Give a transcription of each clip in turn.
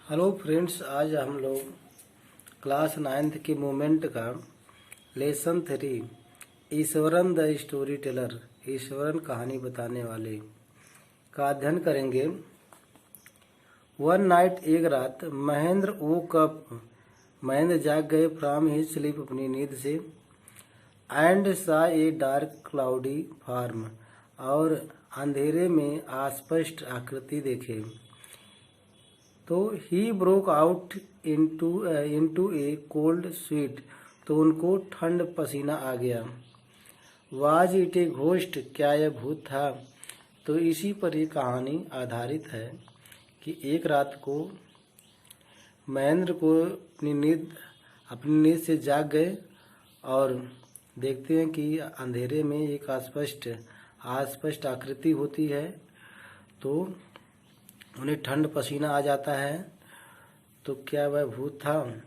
Hello friends, आज हम लोग क्लास 9th के मोमेंट का lesson 3 Eswaran the story teller, Eswaran कहानी बताने वाले का अध्ययन करेंगे। वन नाइट, एक रात, महेंद्र वोक अप, महेंद्र जाग गए फ्रॉम हिज स्लीप, अपनी नींद से, एंड सा ए डार्क क्लाउडी फॉर्म, और अंधेरे में अस्पष्ट आकृति देखे। तो he broke out into A cold sweet, तो उनको ठंड पसीना आ गया। वाज इट ए घोस्ट, क्या यह भूत था? तो इसी पर ये कहानी आधारित है कि एक रात को महेंद्र को अपनी नींद से जाग गए और देखते हैं कि अंधेरे में एक अस्पष्ट आकृति होती है, तो उन्हें ठंड पसीना आ जाता है। तो क्या वह भूत था?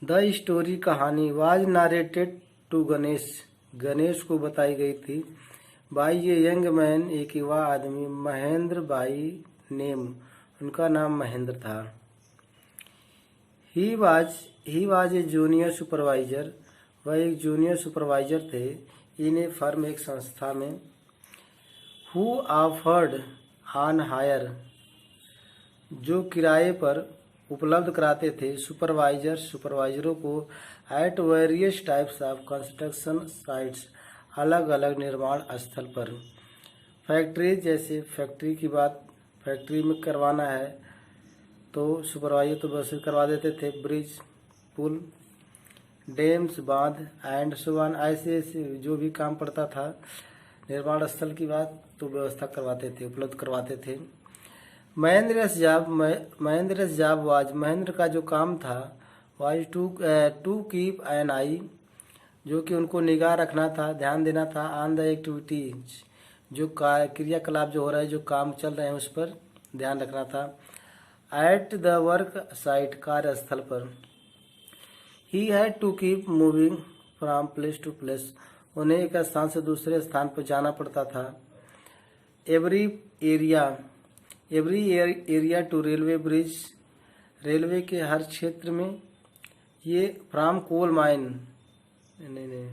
द स्टोरी, कहानी, वाज नारेटेड टू गणेश, गणेश को बताई गई थी, बाई ये यंग मैन, एक युवा आदमी, महेंद्र बाई नेम, उनका नाम महेंद्र था। He was a junior supervisor, वह एक जूनियर सुपरवाइजर थे, इन ए फर्म, एक संस्था में, हु ऑफर्ड ऑन हायर, जो किराए पर उपलब्ध कराते थे सुपरवाइजरों को, at various types of construction sites, अलग अलग निर्माण स्थल पर। फैक्ट्री, जैसे फैक्ट्री की बात, फैक्ट्री में करवाना है तो सुपरवाइजर तो बस करवा देते थे, ब्रिज, पुल, डैम्स, बांध, एंड सुबान, ऐसे जो भी काम पड़ता था निर्माण स्थल की बात, तो व्यवस्था करवाते थे, उपलब्ध करवाते थे। महेंद्र जाब वाज, महेंद्र का जो काम था, वाज टू कीप एन आई, जो कि उनको निगाह रखना था, ध्यान देना था, ऑन द एक्टिविटीज, जो क्रियाकलाप जो हो रहा है, जो काम चल रहे हैं उस पर ध्यान रखना था। एट द वर्क साइट, कार्यस्थल पर। He had to keep moving from place to place, उन्हें एक स्थान से दूसरे स्थान पर जाना पड़ता था। Every area to railway bridge, railway के हर क्षेत्र में। ये फ्रॉम कोल माइन, नहीं,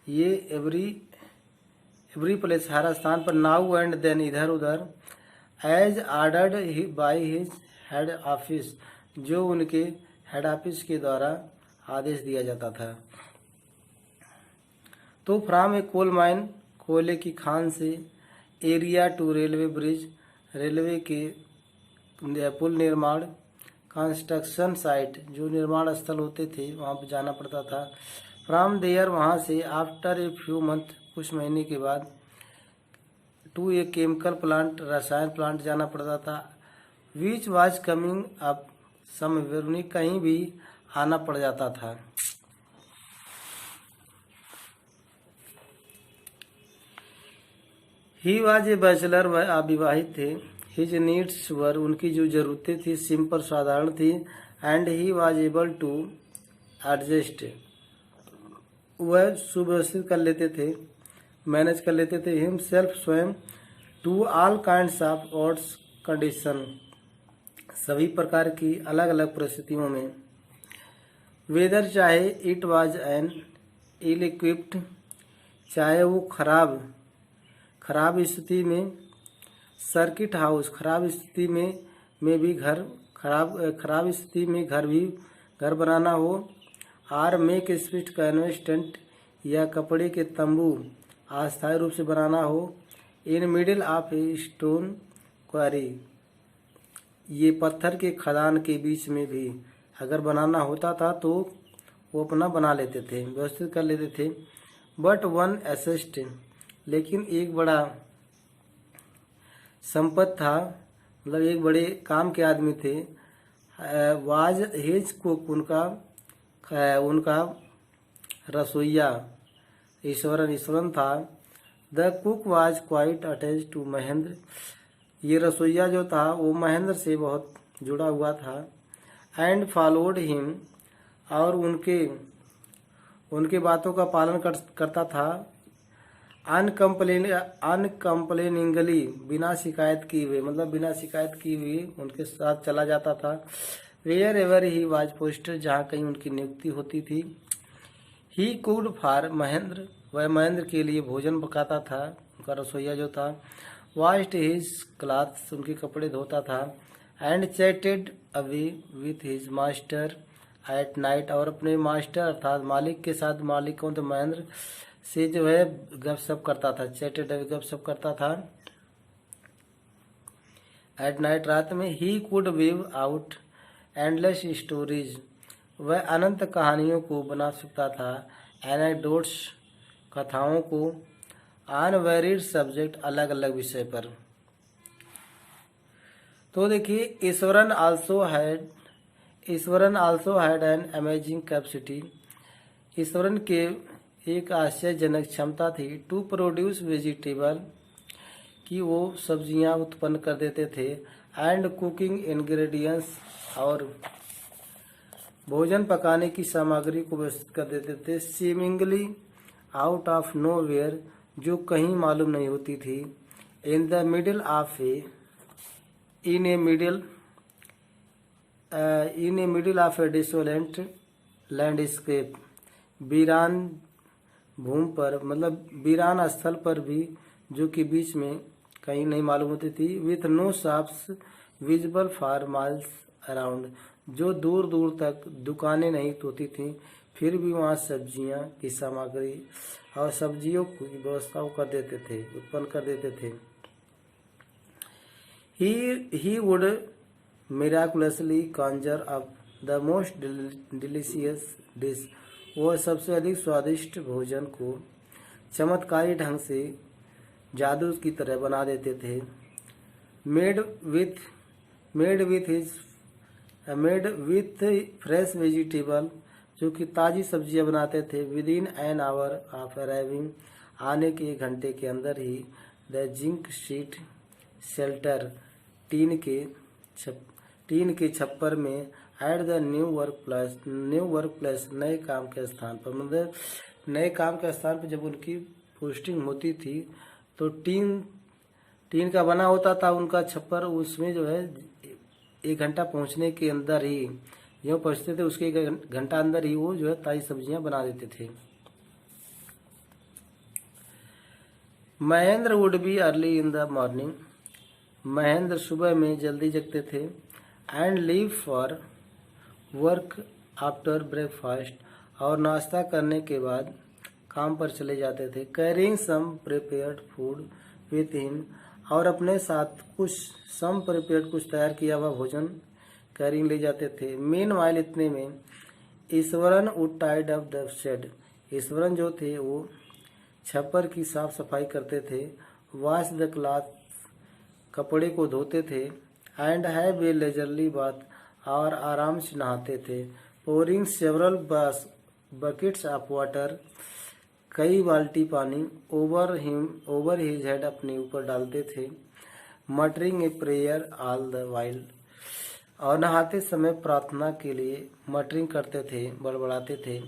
ये एवरी प्लेस, हर स्थान पर। नाउ एंड देन, इधर उधर। As ordered by his head office, जो उनके हेड ऑफिस के द्वारा आदेश दिया जाता था। तो फ्रॉम ए कोल माइन, कोयले की खान से, area to railway bridge, railway के पुल निर्माण, कंस्ट्रक्शन साइट, जो निर्माण स्थल होते थे वहाँ पर जाना पड़ता था। फ्रॉम देयर, वहाँ से, आफ्टर ए फ्यू मंथ, कुछ महीने के बाद, टू ए केमिकल प्लांट, रसायन प्लांट जाना पड़ता था। Which was coming up somewhere, उन्हें कहीं भी आना पड़ जाता था। ही वाज ए बैचलर, वह अविवाहित थे। हिज नीड्स वर, उनकी जो जरूरतें थी सिंपल, साधारण थी। And he was able to adjust, वह सुव्यवस्थित कर लेते थे, मैनेज कर लेते थे, हिमसेल्फ, स्वयं, to all kinds of odds condition, सभी प्रकार की अलग अलग परिस्थितियों में। वेदर, चाहे it was an ill equipped, चाहे वो खराब स्थिति में, सर्किट हाउस, खराब स्थिति में भी घर, खराब स्थिति में घर बनाना हो, or make speed canvas tent, या कपड़े के तंबू अस्थायी रूप से बनाना हो, in middle of a stone quarry, ये पत्थर के खदान के बीच में भी अगर बनाना होता था तो वो अपना बना लेते थे, व्यवस्थित कर लेते थे। बट वन असिस्ट, लेकिन एक बड़ा संपत्ति था, मतलब एक बड़े काम के आदमी थे। वाज हिज कुक, उनका रसोईया ईश्वरन था। The cook was quite attach to Mahendra, ये रसोईया जो था वो महेंद्र से बहुत जुड़ा हुआ था। एंड फॉलोड हिम, और उनकी बातों का पालन करता था। अनकम्प्लेनिंगली, बिना शिकायत किए हुए, मतलब बिना शिकायत किए हुए उनके साथ चला जाता था। Wherever he was posted, जहाँ कहीं उनकी नियुक्ति होती थी। ही कुड फॉर महेंद्र, वह महेंद्र के लिए भोजन पकाता था, उनका रसोईया जो था। वॉश्ड हिज क्लॉथ्स, उनके कपड़े धोता था। And chatted away with his master at night, और अपने मास्टर अर्थात मालिक के साथ, मालिक कौन तो महेंद्र से जो है गपशप करता था। चैटेड अवे गपशप करता था एट नाइट, रात में। He could weave out endless stories, वह अनंत कहानियों को बना सकता था। एनेक्डोट्स, कथाओं को। ऑन वेरिड सब्जेक्ट, अलग अलग विषय पर। तो देखिए, Eswaran also had an amazing capacity, Eswaran के एक आश्चर्यजनक क्षमता थी। टू प्रोड्यूस वेजिटेबल, कि वो सब्जियां उत्पन्न कर देते थे। एंड कुकिंग इंग्रेडिएंट्स, और भोजन पकाने की सामग्री को व्यवस्थित कर देते थे। Seemingly out of nowhere, जो कहीं मालूम नहीं होती थी। In the middle of a middle of a desolate landscape, वीरान भूमि पर, मतलब वीरान स्थल पर भी, जो कि बीच में कहीं नहीं मालूम होती थी। With no shops visible for miles around, जो दूर दूर तक दुकानें नहीं होती थी, फिर भी वहाँ सब्जियां की सामग्री और सब्जियों की व्यवस्था कर देते थे, उत्पन्न कर देते थे। He would miraculously conjure up the most delicious dish, वो सबसे अधिक स्वादिष्ट भोजन को चमत्कारी ढंग से जादू की तरह बना देते थे। मेड विथ फ्रेश वेजिटेबल, जो कि ताज़ी सब्जियां बनाते थे। Within an hour of arriving, आने के 1 घंटे के अंदर ही। द जिंक शीट शेल्टर, टीन के छप्पर में। At the new work place, नए काम के स्थान पर, मतलब नए काम के स्थान पर जब उनकी पोस्टिंग होती थी तो टीन का बना होता था उनका छप्पर। उसमें जो है 1 घंटा पहुंचने के अंदर ही, जो पहुंचते थे उसके 1 घंटा अंदर ही वो जो है ताज़ी सब्जियां बना देते थे। Mahendra would be early in the morning, Mahendra सुबह में जल्दी जगते थे। And leave for work after breakfast, और नाश्ता करने के बाद काम पर चले जाते थे। Carrying some prepared food with him, और अपने साथ कुछ तैयार किया हुआ भोजन कैरिंग ले जाते थे। मीन वाइल, इतने में Ishwaran would tied up the shed, Ishwaran जो थे वो छप्पर की साफ सफाई करते थे। वॉश द क्लॉथ, कपड़े को धोते थे। And have a leisurely bath, और आराम से नहाते थे। Pouring several buckets of water, कई बाल्टी पानी। ओवर हिज हेड, अपने ऊपर डालते थे। Muttering a prayer all the while, और नहाते समय प्रार्थना के लिए मटरिंग करते थे, बड़बड़ाते थे।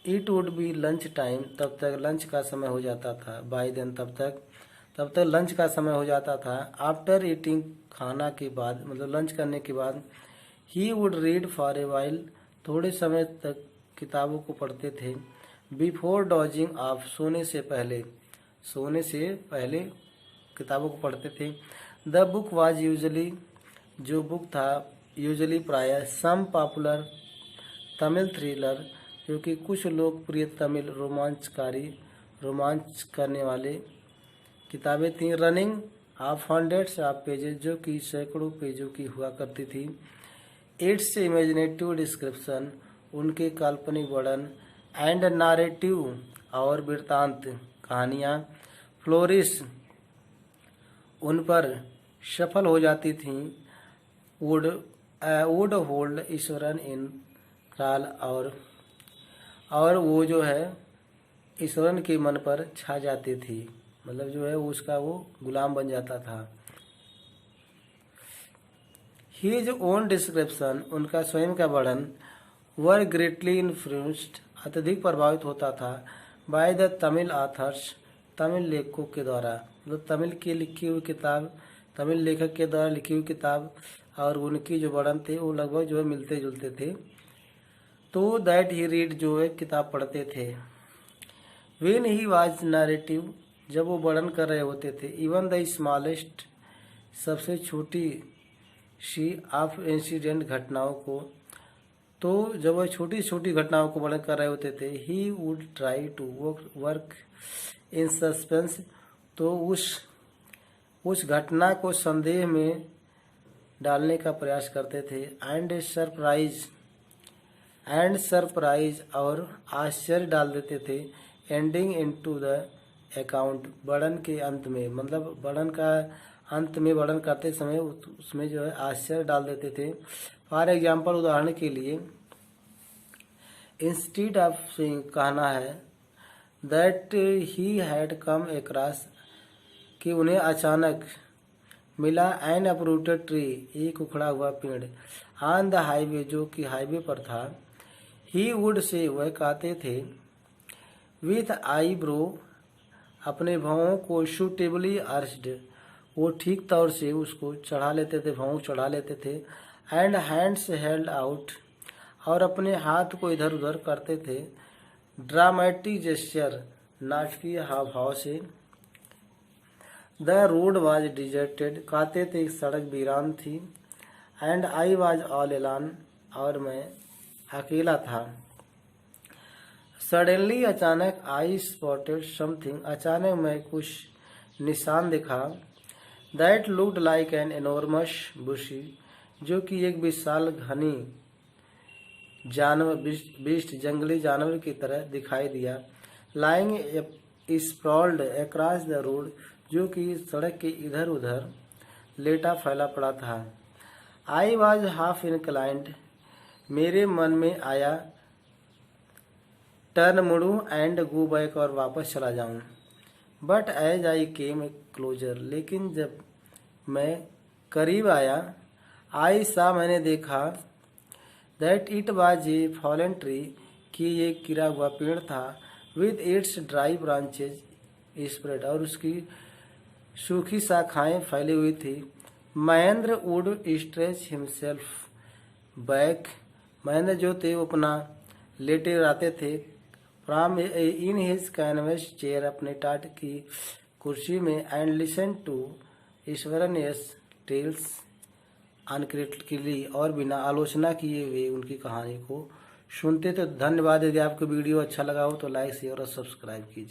It would be lunch time, तब तक लंच का समय हो जाता था। बाय देन, तब तक लंच का समय हो जाता था। आफ्टर ईटिंग, खाना के बाद, मतलब लंच करने के बाद। He would read for a while, थोड़े समय तक किताबों को पढ़ते थे। बिफोर डॉजिंग ऑफ, सोने से पहले किताबों को पढ़ते थे। द बुक वाज यूजली, जो बुक था यूजली प्रायः। सम पॉपुलर तमिल थ्रिलर, क्योंकि कुछ लोकप्रिय तमिल रोमांच करने वाले किताबें थीं। Running of hundreds of pages, जो कि सैकड़ों पेजों की हुआ करती थी। इट्स इमेजिनेटिव डिस्क्रिप्शन, उनके काल्पनिक वर्णन। एंड नारेटिव, और वृत्तांत कहानियाँ। फ्लोरिश, उन पर सफल हो जाती थीं। Would hold Eswaran in crawl, और वो जो है ईश्वरन के मन पर छा जाती थी, मतलब जो है उसका वो गुलाम बन जाता था। हिज ओन डिस्क्रिप्शन, उनका स्वयं का वर्णन। वर ग्रेटली इन्फ्लुएंस्ड, अत्यधिक प्रभावित होता था by the Tamil authors, Tamil लेखकों के द्वारा, मतलब तमिल की लिखी हुई किताब, तमिल लेखक के द्वारा लिखी हुई किताब और उनकी जो वर्णन थे वो लगभग जो है मिलते जुलते थे। तो दैट ही रीड जो है किताब पढ़ते थे। वेन ही वाज नरेटिव, जब वो वर्णन कर रहे होते थे, इवन द स्मॉलेस्ट, सबसे छोटी सी ऑफ इंसिडेंट, घटनाओं को, तो जब वह छोटी छोटी घटनाओं को वर्णन कर रहे होते थे, he would try to work in suspense, तो उस घटना को संदेह में डालने का प्रयास करते थे। एंड सरप्राइज और आश्चर्य डाल देते थे। एंडिंग इनटू द अकाउंट, वर्णन के अंत में, मतलब वर्णन का अंत में वर्णन करते समय उसमें जो है आश्चर्य डाल देते थे। फॉर एग्जाम्पल, उदाहरण के लिए, इंस्टीड ऑफ सेइंग, कहना है, that he had come across, कि उन्हें अचानक मिला, एन अपरूटेड ट्री, एक उखड़ा हुआ पेड़, ऑन द हाईवे, जो कि हाईवे पर था। ही वुड से, वह कहते थे, विथ आईब्रो, अपने भौं को सूटेबली अर्स्ड, वो ठीक तौर से उसको चढ़ा लेते थे, भौं चढ़ा लेते थे। एंड हैंड्स हेल्ड आउट, और अपने हाथ को इधर उधर करते थे। ड्रामेटिक जेस्चर, नाटकीय हाव भाव से। द रोड वाज डिजर्टेड, कहते थे सड़क वीरान थी। एंड आई वाज ऑल एलान, और मैं अकेला था। सडनली, अचानक, आई स्पॉटेड समथिंग, अचानक मैं कुछ निशान देखा। That looked like an enormous bushy, जो कि एक विशाल घनी जानवर, बीस्ट, जंगली जानवर की तरह दिखाई दिया। लाइंग स्प्रॉल्ड अक्रॉस द रोड, जो कि सड़क के इधर उधर लेटा फैला पड़ा था। आई वॉज हाफ इनक्लाइंड, मेरे मन में आया, टर्न मुड़ूं एंड गो बैक, और वापस चला जाऊं। But as I came closer, लेकिन जब मैं करीब आया, आई सा, मैंने देखा, that it was a fallen tree, कि ये गिरा हुआ पेड़ था। With its dry branches spread, और उसकी सूखी शाखाएं फैली हुई थी। Mahendra would stretch himself back, Mahendra जो थे वो अपना लेटे रहते थे। From in his canvas chair, अपने टाट की कुर्सी में। And listen to ईश्वरनियस tales uncritically, और बिना आलोचना किए वे उनकी कहानी को सुनते थे। धन्यवाद। यदि आपको वीडियो अच्छा लगा हो तो लाइक, शेयर और सब्सक्राइब कीजिए।